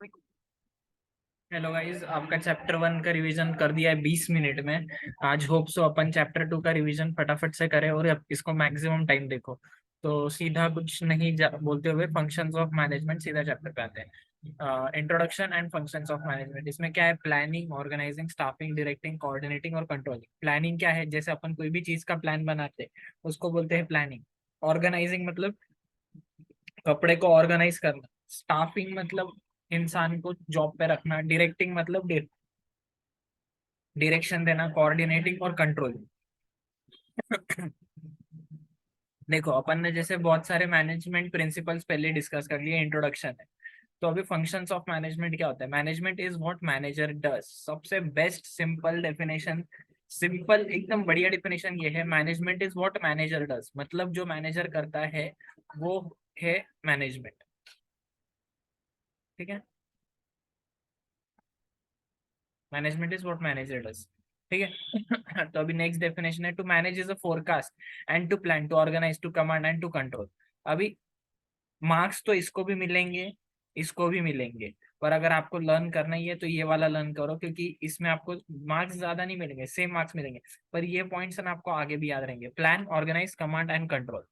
Hello guys, आपका chapter 1 का revision कर दिया है 20 मिनट में। आज होप सो अपन चैप्टर 2 का रिवीजन फटाफट से करें और अब इसको मैक्सिमम टाइम देखो। तो सीधा कुछ नहीं बोलते हुए फंक्शंस ऑफ मैनेजमेंट सीधा चैप्टर पे आते हैं। Introduction and functions of management. इसमें क्या है? Planning, organizing, staffing, directing, coordinating और कंट्रोलिंग। प्लानिंग क्या है? जैसे अपन कोई भी चीज का प्लान बनाते हैं उसको बोलते हैं प्लानिंग। ऑर्गेनाइजिंग मतलब कपड़े को ऑर्गेनाइज करना। स्टाफिंग मतलब इंसान को जॉब पे रखना। डायरेक्टिंग मतलब डायरेक्शन देना। कोऑर्डिनेटिंग और कंट्रोलिंग। देखो, अपन ने जैसे बहुत सारे मैनेजमेंट प्रिंसिपल्स पहले डिस्कस कर लिए, इंट्रोडक्शन है। तो अभी फंक्शंस ऑफ मैनेजमेंट क्या होता है? Management is what manager does. सबसे बेस्ट सिंपल डेफिनेशन, सिंपल एकदम बढ़िया डेफिनेशन ये है, management is what manager does. मतलब जो मैनेजर करता है वो है मैनेजमेंट। ठीक है, management is what manager does. ठीक है। तो अभी नेक्स्ट डेफिनेशन है, to manage is a forecast and to plan to organize to command and to control. अभी मार्क्स तो इसको भी मिलेंगे, इसको भी मिलेंगे, पर अगर आपको लर्न करना ही है तो ये वाला लर्न करो, क्योंकि इसमें आपको मार्क्स ज्यादा नहीं मिलेंगे, सेम मार्क्स मिलेंगे, पर ये पॉइंट्स ना आपको आगे भी याद रहेंगे। Plan, organise, command and control.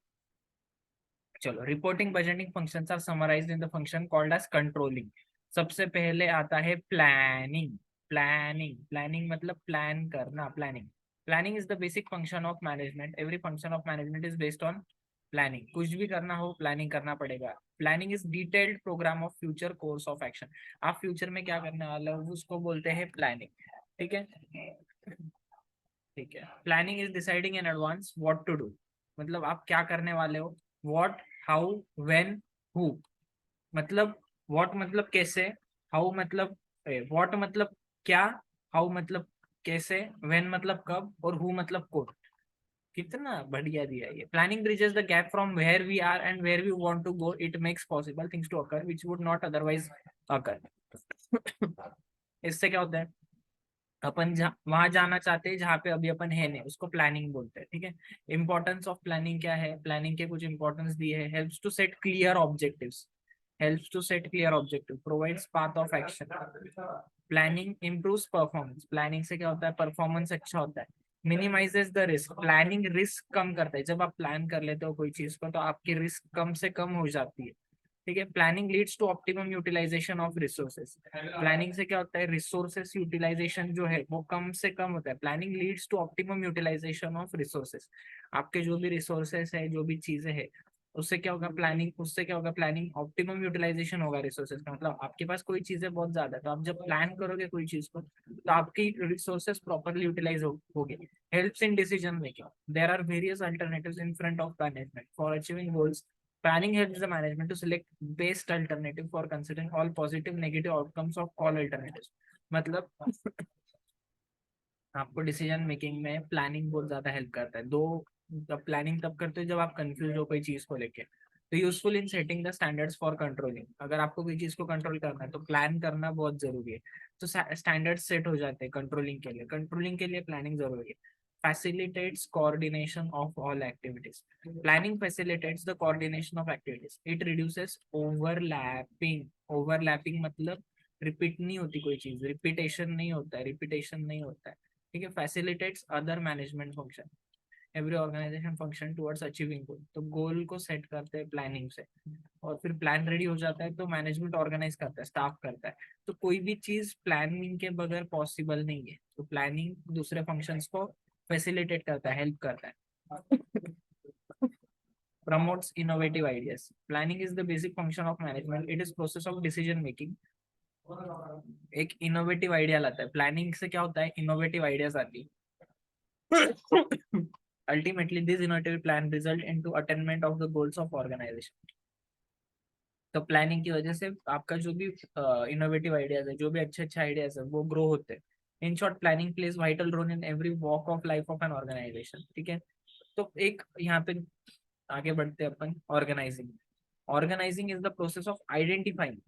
चलो, reporting budgeting functions are summarised in the function called as controlling. सबसे पहले आता है प्लानिंग। प्लानिंग मतलब प्लान करना, planning. Planning is the basic function of management. Every function of management is based on planning. कुछ भी करना हो प्लानिंग करना पड़ेगा। Planning is detailed programme of future course of action. आप फ्यूचर में क्या करने वाले हो उसको बोलते हैं प्लानिंग। ठीक है, ठीक है। Planning is deciding in advance what to do. मतलब आप क्या करने वाले हो। What, how, when, who. मतलब व्हाट मतलब कैसे, हाउ मतलब व्हाट मतलब क्या, हाउ मतलब कैसे, व्हेन मतलब कब और हु मतलब कौन। कितना बढ़िया दिया ये। Planning bridges the gap from where we are and where we want to go. It makes possible things to occur which would not otherwise occur. इससे क्या होता है? अपन वहां जाना चाहते हैं जहाँ पे अभी अपन है नहीं, उसको प्लानिंग बोलते हैं। ठीक है। इंपॉर्टेंस ऑफ प्लानिंग क्या है? प्लानिंग के कुछ इंपॉर्टेंस दिए है। Helps to set clear objectives, helps to set clear objective, provides path of action. Planning improves performance. Planning से क्या होता है? परफॉर्मेंस अच्छा होता है। Minimises the risk. Planning risk कम करता है। जब आप प्लान कर लेते हो कोई चीज को तो आपकी रिस्क कम से कम हो जाती है। ठीक है। Planning leads to optimum utilization of resources. Planning से क्या होता है? रिसोर्सेस यूटिलाइजेशन जो है वो कम से कम होता है। Planning leads to optimum utilization of resources. आपके जो भी रिसोर्सेस है, जो भी चीजें है, उससे क्या होगा? प्लानिंग, उससे क्या होगा? प्लानिंग ऑप्टिमम यूटिलाइजेशन होगा रिसोर्सेज का। मतलब आपके पास कोई चीजें बहुत ज्यादा है तो आप जब प्लान करोगे कोई चीज को तो आपकी रिसोर्सेज प्रॉपरली यूटिलाइज होगी। Helps in decision making. There are various alternatives in front of management for achieving goals. Planning helps the management to select best alternative for considering all positive negative outcomes of all alternatives. मतलब आपको decision making में planning बहुत ज्यादा help करता है। दो, जब planning तब करते हो जब आप कंफ्यूज हो कोई चीज को लेके। तो useful in setting the standards for controlling. अगर आपको कोई चीज को कंट्रोल करना है तो प्लान करना बहुत जरूरी है। तो स्टैंडर्ड सेट हो जाते हैं कंट्रोलिंग के लिए। कंट्रोलिंग के लिए प्लानिंग जरूरी है। Facilitates coordination of all activities. Planning facilitates the coordination of activities. It reduces overlapping. Overlapping मतलब रिपीट नहीं होती कोई चीज, रिपीटेशन नहीं होता है, रिपीटेशन नहीं होता है। ठीक है। Facilitates other management function. Every organisation function towards achieving goal. तो गोल को सेट करते हैं प्लानिंग से, और फिर प्लान रेडी हो जाता है तो मैनेजमेंट ऑर्गेनाइज करता है, स्टाफ करता है। तो कोई भी चीज प्लानिंग के बगैर पॉसिबल नहीं है। तो प्लानिंग दूसरे फंक्शंस को फैसिलिटेट करता है, हेल्प करता है। promotes innovative ideas. Planning is the basic function of management. It is process of decision making. एक इनोवेटिव आइडिया लाता है। प्लानिंग से क्या होता है? इनोवेटिव आइडियाज आती है। Ultimately this innovative plan result into attainment of the goals of organization. तो प्लानिंग की वजह से आपका जो भी इनोवेटिव आइडियाज है, जो भी अच्छे अच्छे आइडियाज है वो ग्रो होते हैं। In short, planning plays vital role in every walk of life of an organization. ठीक है। तो एक यहाँ पे आगे बढ़ते हैं अपन। Organizing. Organizing is the process of identifying,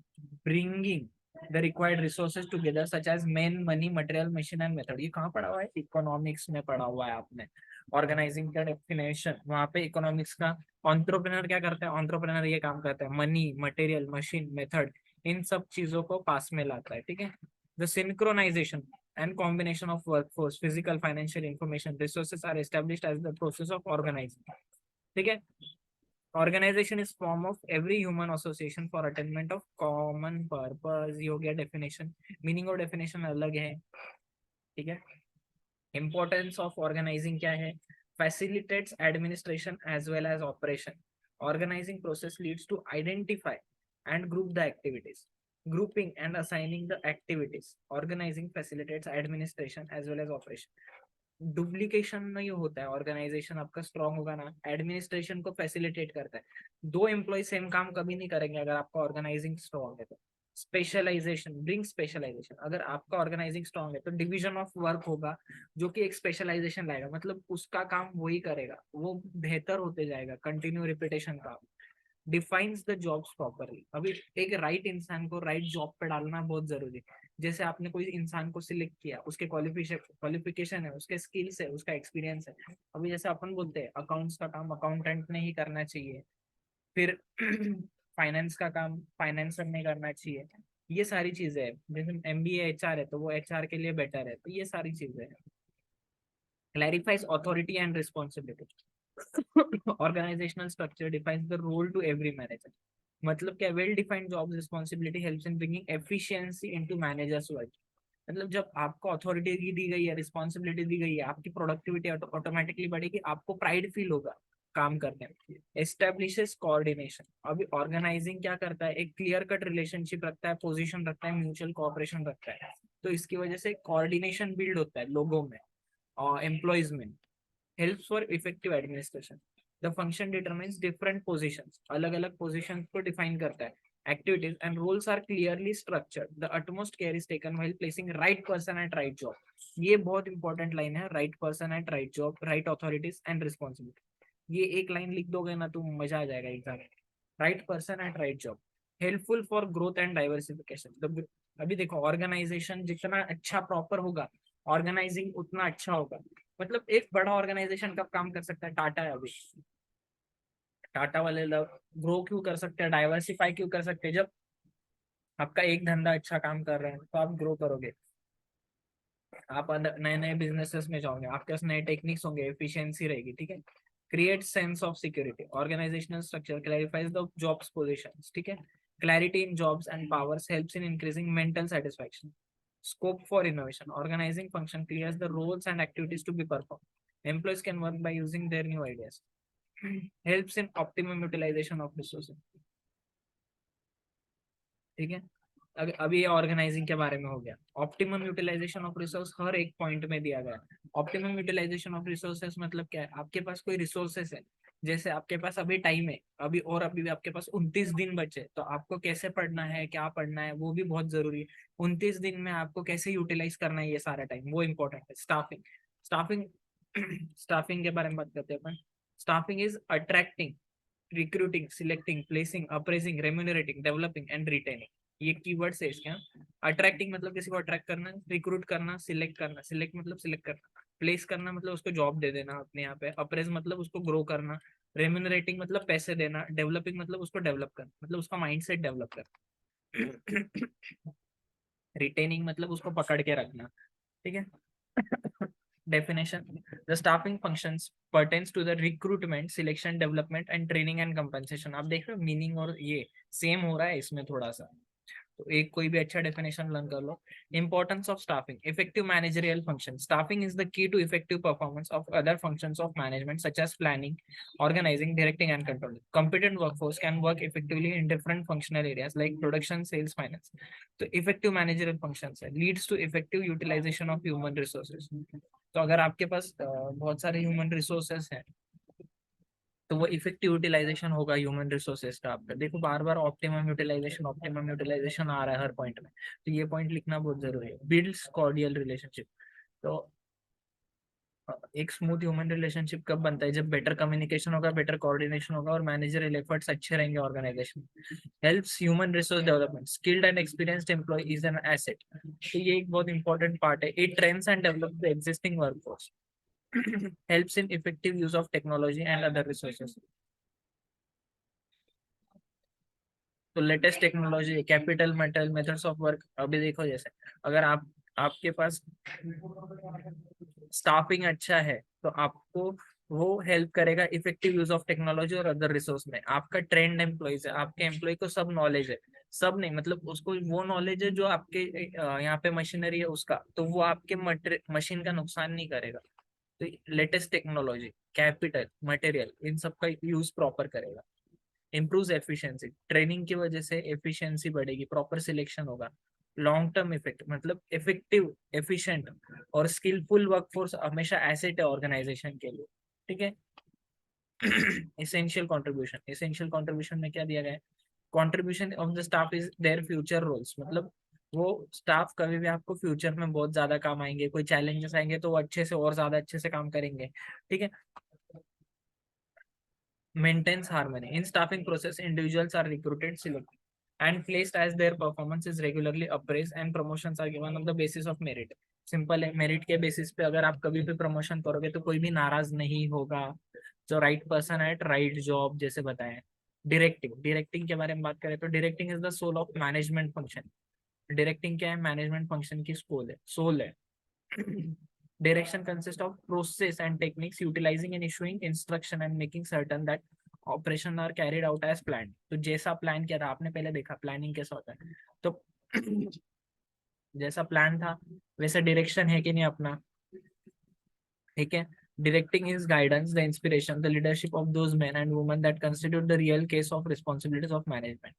bringing the required resources together such as men, money, material, machine and method. ये कहाँ पढ़ा हुआ है? इकोनॉमिक्स में पढ़ा हुआ है आपने। ऑर्गेनाइजिंग का डेफिनेशन वहां पे इकोनॉमिक्स का। एंटरप्रेन्योर क्या करता है? एंटरप्रेन्योर ये काम करता है मनी, मटेरियल, मशीन, मेथड इन सब चीजों को पास में लाता है, ठीक है। The synchronization and combination of workforce, physical, financial, information resources are established as the process of organizing, ठीक है। Organization is form of every human association for attainment of common purpose। ये हो गया डेफिनेशन, मीनिंग और definition अलग है, ठीक है। Importance of organizing क्या है? Facilitates administration as well as operation। Organizing process leads to identify and group the activities, grouping and assigning the activities। Organizing facilitates administration as well as operation। Duplication नहीं होता है, organisation आपका strong होगा ना, administration को facilitate करता है। दो एम्प्लॉय सेम काम कभी नहीं करेंगे अगर आपका ऑर्गेनाइजिंग स्ट्रांग है तो। स्पेशलाइजेशन ब्रिंग स्पेशलाइजेशन, अगर आपका ऑर्गेनाइजिंग स्ट्रांग है तो डिवीजन ऑफ वर्क होगा जो कि एक स्पेशलाइजेशन लाएगा, मतलब उसका काम वही करेगा, वो बेहतर होते जाएगा, कंटिन्यू रिपीटेशन का। डिफाइंस द जॉब्स प्रॉपरली, अभी एक राइट इंसान को राइट जॉब पे डालना बहुत जरूरी है। जैसे आपने कोई इंसान को सिलेक्ट किया, उसके क्वालिफिकेशन है, उसके स्किल्स है, उसका एक्सपीरियंस है। अभी जैसे अपन बोलते हैं अकाउंट्स का काम अकाउंटेंट ने ही करना चाहिए, फिर फाइनेंस का काम फाइनेंसर ने करना चाहिए, ये सारी चीजें है। जैसे एमबीए एचआर है तो वो एचआर के लिए बेटर है, तो ये सारी चीजें है। Clarifies authority and responsibility. Organizational structure defines the role to every manager. मतलब क्या, well defined jobs responsibility helps in bringing efficiency into managers work. मतलब जब आपको अथॉरिटी दी गई है, रिस्पॉन्सिबिलिटी दी गई है, आपकी प्रोडक्टिविटी ऑटोमेटिकली बढ़ेगी, आपको प्राइड फील होगा काम करने में। एस्टेब्लिशेस कोऑर्डिनेशन, अभी ऑर्गेनाइजिंग क्या करता है, एक क्लियर कट रिलेशनशिप रखता है, पोजीशन रखता है, म्यूचुअल कोऑपरेशन रखता है, तो इसकी वजह से कोऑर्डिनेशन बिल्ड होता है लोगों में और एम्प्लॉयज में। Helps for effective administration. The function determines different positions, अलग अलग पोजीशंस को डिफाइन करता है। Activities and roles are clearly structured. The utmost care is taken while placing right person at right job। ये बहुत इंपॉर्टेंट लाइन है, right person at right job, right authorities and responsibility। ये एक line लिख दोगे ना तो मजा आ जाएगा एग्जाम में। right person at right job, helpful for growth and diversification। अभी देखो ऑर्गेनाइजेशन जितना अच्छा प्रॉपर होगा, ऑर्गेनाइजिंग उतना अच्छा होगा। मतलब एक बड़ा ऑर्गेनाइजेशन कब काम कर सकता है, टाटा है अभी। टाटा वाले लोग ग्रो क्यों कर सकते हैं, डाइवर्सिफाई क्यों कर सकते हैं, जब आपका एक धंधा अच्छा काम कर रहे हैं तो आप ग्रो करोगे, आप नए नए बिजनेसेस में जाओगे, आपके पास नए टेक्निक्स होंगे, एफिशिएंसी रहेगी, ठीक है। Create sense of security, organizational structure clarifies the jobs positions, ठीक है। Clarity in jobs and powers helps in increasing mental satisfaction. Scope for innovation, organizing function clears the roles and activities to be perform. Employees can work by using their new ideas. Helps in optimum utilization of resources, ठीक है। अभी organizing के बारे में हो गया। Optimum utilization of resource हर एक पॉइंट में दिया गया। ऑप्टिमम यूटिलाइजेशन ऑफ रिसोर्सेस मतलब क्या है, आपके पास कोई रिसोर्सेस है, जैसे आपके पास अभी टाइम है, अभी और अभी भी आपके पास 29 दिन बचे, तो आपको कैसे पढ़ना है, क्या पढ़ना है, वो भी बहुत जरूरी है। 29 दिन में आपको कैसे यूटिलाइज करना है ये सारा टाइम, वो इंपॉर्टेंट है। स्टाफिंग, स्टाफिंग स्टाफिंग के बारे में बात करते हैं अपन। Staffing is attracting, recruiting, selecting, placing, appraising, remunerating, developing and retaining, ये कीवर्ड्स है इसके। अट्रैक्टिंग मतलब किसी को अट्रैक्ट करना, रिक्रूट करना, सिलेक्ट करना, सिलेक्ट मतलब सिलेक्ट करना, प्लेस करना मतलब उसको जॉब दे देना अपने यहाँ पे, अप्रेज मतलब उसको ग्रो करना, रेम्यूनरेटिंग मतलब पैसे देना, डेवलपिंग मतलब उसको डेवलप करना, मतलब उसका माइंडसेट डेवलप करना, रिटेनिंग मतलब उसको पकड़ के रखना, ठीक है। Definition: the staffing functions pertains to the recruitment, selection, development and training and compensation। आप देख रहे हो मीनिंग और ये सेम हो रहा है इसमें थोड़ा सा, तो एक कोई भी अच्छा डेफिनेशन लर्न कर लो। Importance of staffing, effective managerial function. Staffing is the key to effective performance of other functions of management such as planning, organising, directing and controlling. Competent workforce can work effectively in different functional areas like production, sales, finance. तो effective managerial functions है, leads to effective utilisation of human resources. तो अगर आपके पास बहुत सारे human resources हैं तो वो इफेक्टिव यूटिलाइजेशन होगा ह्यूमन रिसोर्सेज का आपका। देखो बार बार ऑप्टिमम यूटिलाइजेशन आ रहा है हर पॉइंट में, तो ये पॉइंट लिखना बहुत जरूरी है। बिल्ड्स कॉर्डियल रिलेशनशिप, तो एक स्मूथ ह्यूमन रिलेशनशिप कब बनता है, जब बेटर कम्युनिकेशन होगा, बेटर कोऑर्डिनेशन होगा और मैनेजरियल एफर्ट्स अच्छे रहेंगे organization. Helps human resource development, skilled and experienced employee is an asset. तो ये एक बहुत इंपॉर्टेंट पार्ट है। It trains and develop the existing workforce, helps in effective use of technology and other resources। तो latest technology, capital, material, methods of work. अभी देखो जैसे अगर आपके पास स्टाफिंग अच्छा है तो आपको वो हेल्प करेगा इफेक्टिव यूज ऑफ टेक्नोलॉजी और अदर रिसोर्स में। आपका ट्रेंड एम्प्लॉइज है, आपके एम्प्लॉय को सब नॉलेज है, सब नहीं मतलब उसको वो नॉलेज है जो आपके यहाँ पे मशीनरी है उसका, तो वो आपके मशीन का नुकसान नहीं करेगा। तो लेटेस्ट टेक्नोलॉजी, कैपिटल, मटेरियल, इन सब का यूज प्रॉपर करेगा। इम्प्रूव एफिशिएंसी, ट्रेनिंग की वजह से एफिशिएंसी बढ़ेगी, प्रॉपर सिलेक्शन होगा। लॉन्ग टर्म इफेक्ट मतलब इफेक्टिव, एफिशिएंट और स्किलफुल वर्कफोर्स हमेशा एसेट है ऑर्गेनाइजेशन के लिए। ठीक है। एसेंशियल कंट्रीब्यूशन में क्या दिया गया है? Contribution of the staff is their future roles, मतलब वो स्टाफ कभी भी आपको फ्यूचर में बहुत ज्यादा काम आएंगे, कोई चैलेंजेस आएंगे तो वो अच्छे से और ज्यादा अच्छे से काम करेंगे। ठीक है। maintains harmony. In staffing process, individuals are recruited, selected, and placed as their performance is regularly appraised and promotions are given on the basis of merit. Simple है, मेरिट के बेसिस पे अगर आप कभी भी प्रमोशन करोगे तो कोई भी नाराज नहीं होगा। जो राइट पर्सन है, राइट जॉब, जैसे बताएं। डायरेक्टिंग के बारे में बात करें तो directing is the soul of management function. Directing क्या है? मैनेजमेंट फंक्शन की सोल है। Direction consists of process and techniques utilizing and issuing instruction and making certain that operation are carried out as planned. तो जैसा plan किया था, आपने पहले देखा प्लानिंग कैसा होता है, तो जैसा प्लान था वैसा डायरेक्शन है कि नहीं अपना। ठीक है। Directing is guidance, the inspiration, the leadership of those men and women that constitute the real case of responsibilities of management.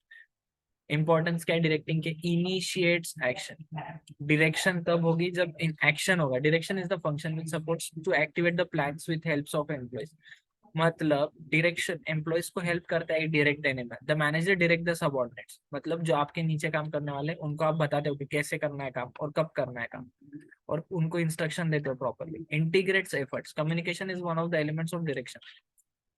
Importance क्या है डायरेक्टिंग के? Initiates action. डायरेक्शन तब होगी जब इन एक्शन होगा। Direction is the function which supports to activate the plans with helps of employees. मतलब direction employees को help करता है डायरेक्ट देने में। The manager direct the subordinates, मतलब जो आपके नीचे काम करने वाले उनको आप बताते हो कि कैसे करना है काम और कब करना है काम, और उनको इंस्ट्रक्शन देते हो properly. Integrates efforts, communication is one of the elements of direction.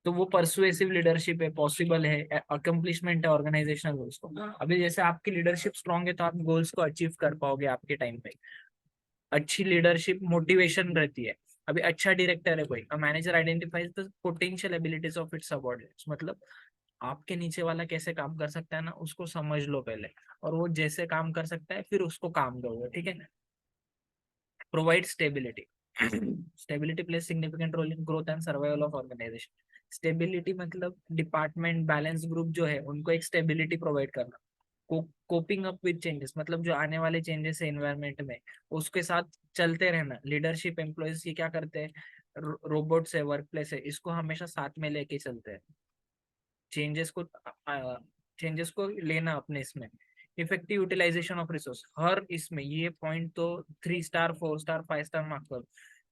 तो वो परसुएसिव लीडरशिप है, पॉसिबल है, अकम्प्लिशमेंट है ऑर्गेनाइजेशनल गोल्स को। अभी जैसे आपकी लीडरशिप स्ट्रांग है तो आप गोल्स को अचीव कर पाओगे आपके टाइम पे। अच्छी लीडरशिप मोटिवेशन रहती है। अभी अच्छा डायरेक्टर है कोई, manager identifies the potential abilities of its subordinates, मतलब आपके नीचे वाला कैसे काम कर सकता है ना, उसको समझ लो पहले, और वो जैसे काम कर सकता है फिर उसको काम दोगे। ठीक है। Provide stability, stability plays significant role in growth and survival of organization. Stability मतलब डिपार्टमेंट बैलेंस ग्रुप जो है उनको एक स्टेबिलिटी प्रोवाइड करना। कोपिंग अप विद चेंजेस, मतलब जो आने वाले चेंजेस है एनवायरनमेंट में उसके साथ चलते रहना। लीडरशिप एम्प्लॉयज ये क्या करते हैं? रोबोट्स है, वर्क प्लेस है, इसको हमेशा साथ में लेके चलते हैं। चेंजेस को चेंजेस को लेना अपने इसमें। इफेक्टिव यूटिलाइजेशन ऑफ रिसोर्स, हर इसमें ये पॉइंट तो 3 स्टार 4 स्टार 5 स्टार मार्क करो।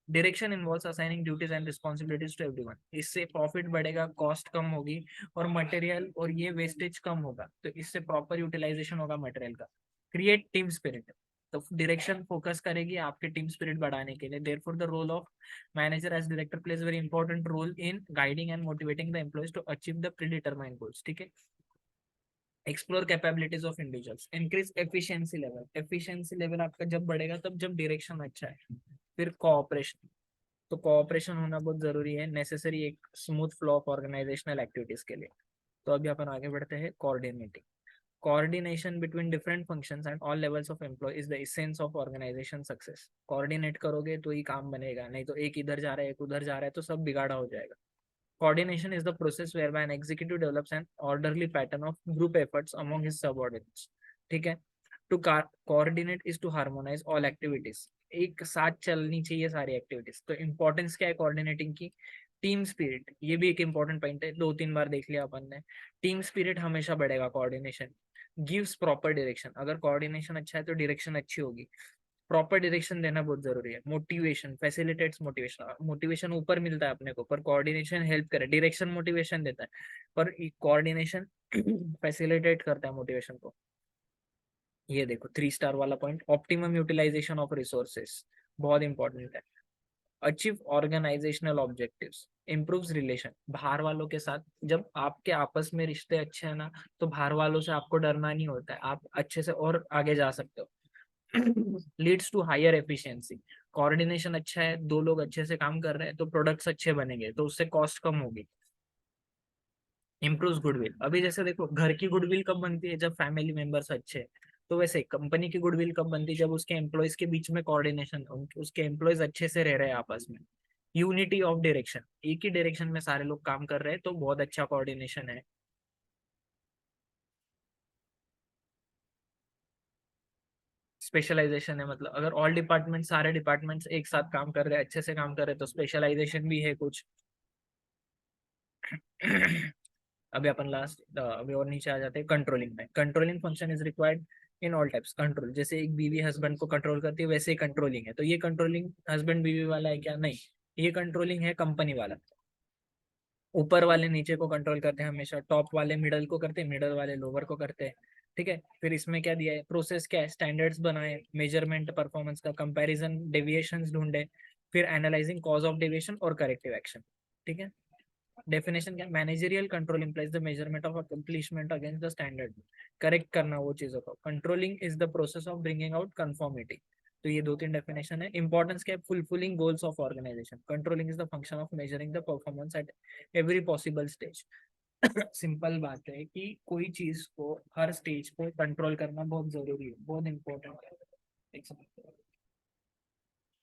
Direction involves assigning duties and responsibilities to everyone, इससे प्रॉफिट बढ़ेगा, कॉस्ट कम होगी और मटेरियल और ये वेस्टेज कम होगा, तो इससे प्रॉपर यूटिलाइजेशन होगा मटेरियल का। क्रिएट टीम स्पिरिट, तो डायरेक्शन फोकस करेगी आपके टीम स्पिरिट बढ़ाने के लिए। Therefore the role of manager as director plays a very important role in guiding and motivating the employees to achieve the predetermined goals. ठीक है। Explore capabilities of individuals, increase efficiency level. Efficiency level आपका जब बढ़ेगा तब जब direction अच्छा है। फिर कोऑपरेशन, तो कोऑपरेशन होना बहुत जरूरी है, नेसेसरी एक smooth flow of organizational activities के लिए। तो अभी अपन आगे बढ़ते हैं। Coordinating, coordination between different functions and all levels of employee is the essence of organization success. Coordinate करोगे तो ही काम बनेगा, नहीं तो एक इधर जा रहा है एक उधर जा रहा है तो सब बिगाड़ा हो जाएगा। Coordination is the process whereby an executive develops an orderly pattern of group efforts among his subordinates. ठीक है। To coordinate is to harmonize all activities. एक साथ चलनी चाहिए सारी एक्टिविटीज। तो इम्पोर्टेंस क्या है कोऑर्डिनेटिंग की? टीम स्पिरिट, ये भी एक इंपॉर्टेंट पॉइंट है, 2-3 बार देख लिया अपन ने। टीम स्पिरिट हमेशा बढ़ेगा। कोऑर्डिनेशन गिव्स प्रॉपर डायरेक्शन, अगर कोऑर्डिनेशन अच्छा है तो डायरेक्शन अच्छी होगी। प्रॉपर डायरेक्शन देना बहुत जरूरी है। मोटिवेशन फैसिलिटेट्स मोटिवेशन, मोटिवेशन ऊपर मिलता है अपने को पर कोऑर्डिनेशन हेल्प करे। डायरेक्शन मोटिवेशन देता है पर कोऑर्डिनेशन फैसिलिटेट करता है मोटिवेशन को। ये देखो 3 स्टार वाला point, optimum utilization of resources, बहुत इंपॉर्टेंट है। Achieve organizational objectives, improves relation, बाहर वालों के साथ जब आपके आपस में रिश्ते अच्छे हैं ना, तो बाहर वालों से आपको डरना नहीं होता है, आप अच्छे से और आगे जा सकते हो। Leads to higher efficiency, coordination अच्छा है, 2 लोग अच्छे से काम कर रहे हैं तो प्रोडक्ट्स अच्छे बनेंगे, तो उससे कॉस्ट कम होगी। Improve goodwill. अभी जैसे देखो, घर की गुडविल कब बनती है? जब फैमिली मेंबर्स अच्छे हैं। तो वैसे कंपनी की गुडविल कब बनती है? जब उसके एम्प्लॉयज के बीच में कोऑर्डिनेशन, उसके एम्प्लॉयज अच्छे से रह रहे हैं आपस में। यूनिटी ऑफ डायरेक्शन, एक ही डायरेक्शन में सारे लोग काम कर रहे हैं, तो बहुत अच्छा कोऑर्डिनेशन है। स्पेशलाइजेशन है, मतलब अगर ऑल डिपार्टमेंट, सारे डिपार्टमेंट्स एक साथ काम कर रहे हैं, अच्छे से काम कर रहे हैं, तो स्पेशलाइजेशन भी है कुछ। अभी अपन लास्ट, अभी और नीचे आ जाते हैं कंट्रोलिंग में। Controlling function is required in all types control. जैसे एक बीवी हस्बैंड को कंट्रोल करती है, वैसे ही कंट्रोलिंग है। तो ये कंट्रोलिंग हस्बैंड बीवी वाला है क्या? नहीं, ये कंट्रोलिंग है कंपनी वाला। ऊपर वाले नीचे को कंट्रोल करते हैं हमेशा, टॉप वाले मिडल को करते हैं, मिडल वाले लोअर को करते हैं। ठीक है। फिर इसमें क्या दिया है? प्रोसेस क्या है? स्टैंडर्ड्स बनाए, मेजरमेंट परफॉर्मेंस का, कंपैरिजन, डेविएशंस ढूंढे, फिर एनालाइजिंग कॉज ऑफ डेविएशन और करेक्टिव एक्शन। ठीक है। डेफिनेशन क्या? Managerial control implies the measurement of accomplishment against the standard. Correct करना वो चीजों को। Controlling is the process of bringing out conformity. तो ये दो तीन डेफिनेशन है। इंपॉर्टेंस क्या है? Fulfilling goals of organization. Controlling is the function of measuring the performance at every possible stage. Simple बात है कि कोई चीज को हर स्टेज पे कंट्रोल करना बहुत जरूरी है, बहुत इंपॉर्टेंट है। एक second।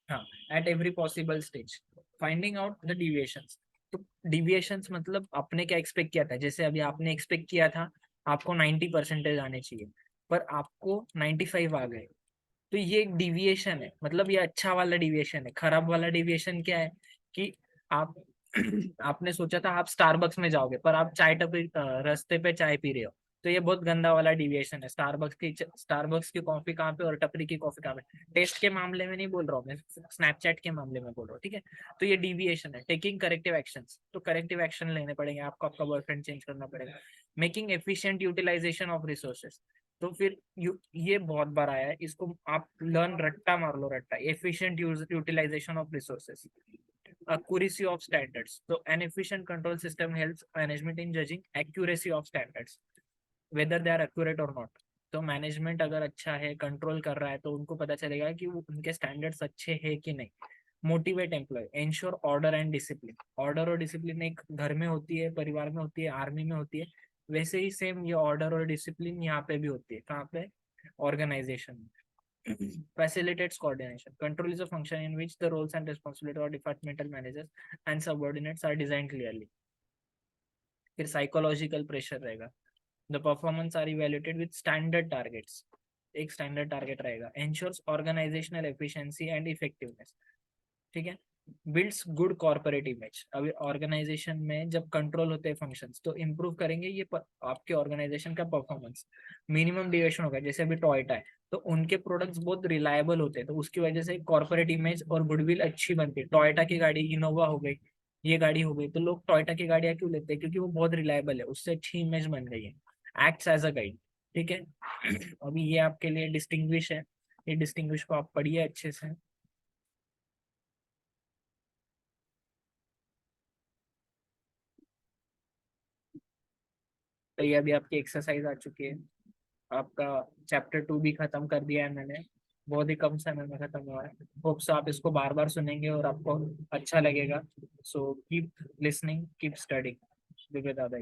हाँ, eight every possible stage finding out the deviations. तो डिविएशंस मतलब आपने क्या एक्सपेक्ट किया था? जैसे अभी आपने एक्सपेक्ट किया था आपको 90% आने चाहिए, पर आपको 95 आ गए। तो ये एक डिविएशन है, मतलब ये अच्छा वाला डिविएशन है। खराब वाला डिविएशन क्या है? कि आप आपने सोचा था आप स्टारबक्स में जाओगे, पर आप चाय टपरी, रास्ते पे चाय पी रहे हो। तो ये बहुत गंदा वाला डिविएशन है। स्टारबक्स की कॉफी कहाँ पे और टपरी की कॉफी कहाँ पे? टेस्ट के मामले में नहीं बोल रहा हूँ मैं, स्नैपचैट के मामले में बोल रहा हूँ। ठीक है। तो ये डिविएशन है। टेकिंग करेक्टिव एक्शंस, तो करेक्टिव एक्शन लेने पड़ेंगे आपको, आपका बॉयफ्रेंड चेंज करना पड़ेगा। Making efficient utilization of resources. तो फिर ये बहुत बार आया है, इसको आप लर्न, रट्टा मार लो, रट्टा। Efficient utilization of resources, accuracy of standards. So an efficient control system helps management in judging accuracy of standards, whether they are accurate or not. तो मैनेजमेंट अगर अच्छा है, कंट्रोल कर रहा है, तो उनको पता चलेगा कि उनके स्टैंडर्ड्स अच्छे हैं कि नहीं। Motivate employee, ensure order and discipline. Order और डिसिप्लिन एक घर में होती है, परिवार में होती है, आर्मी में होती है, वैसे ही सेम ये ऑर्डर और डिसिप्लिन यहाँ पे भी होती है। कहाँ पे? ऑर्गेनाइजेशन में। Facilitates coordination. Control is a function in which the roles and responsibility of departmental managers and subordinates are designed clearly. फिर साइकोलॉजिकल प्रेशर रहेगा। The performance are evaluated with standard targets. एक स्टैंडर्ड टारगेट रहेगा। Ensures organizational efficiency and effectiveness. ठीक है। Builds good corporate image. अभी organization में जब control होते हैं फंक्शंस, तो इम्प्रूव करेंगे ये आपके ऑर्गेनाइजेशन का परफॉर्मेंस। मिनिमम डिविएशन होगा, जैसे अभी टोयोटा है, तो उनके प्रोडक्ट्स बहुत रिलायबल होते हैं, तो उसकी वजह से कॉर्पोरेट इमेज और गुडविल अच्छी बनती है। टोयोटा की गाड़ी, इनोवा हो गई, ये गाड़ी हो गई, तो लोग टोयोटा की गाड़ियां क्यों लेते हैं? क्योंकि वो बहुत रिलायबल है, उससे अच्छी इमेज बन गई है। Acts as a guide. ठीक है। अभी ये आपके लिए डिस्टिंग्विश है, ये डिस्टिंग्विश को आप पढ़िए अच्छे से। तो ये अभी आपकी एक्सरसाइज आ चुकी है। आपका चैप्टर 2 भी खत्म कर दिया है मैंने, बहुत ही कम समय में खत्म हुआ है। होप सो आप इसको बार बार सुनेंगे और आपको अच्छा लगेगा। So keep listening, keep studying. Vivek दादा।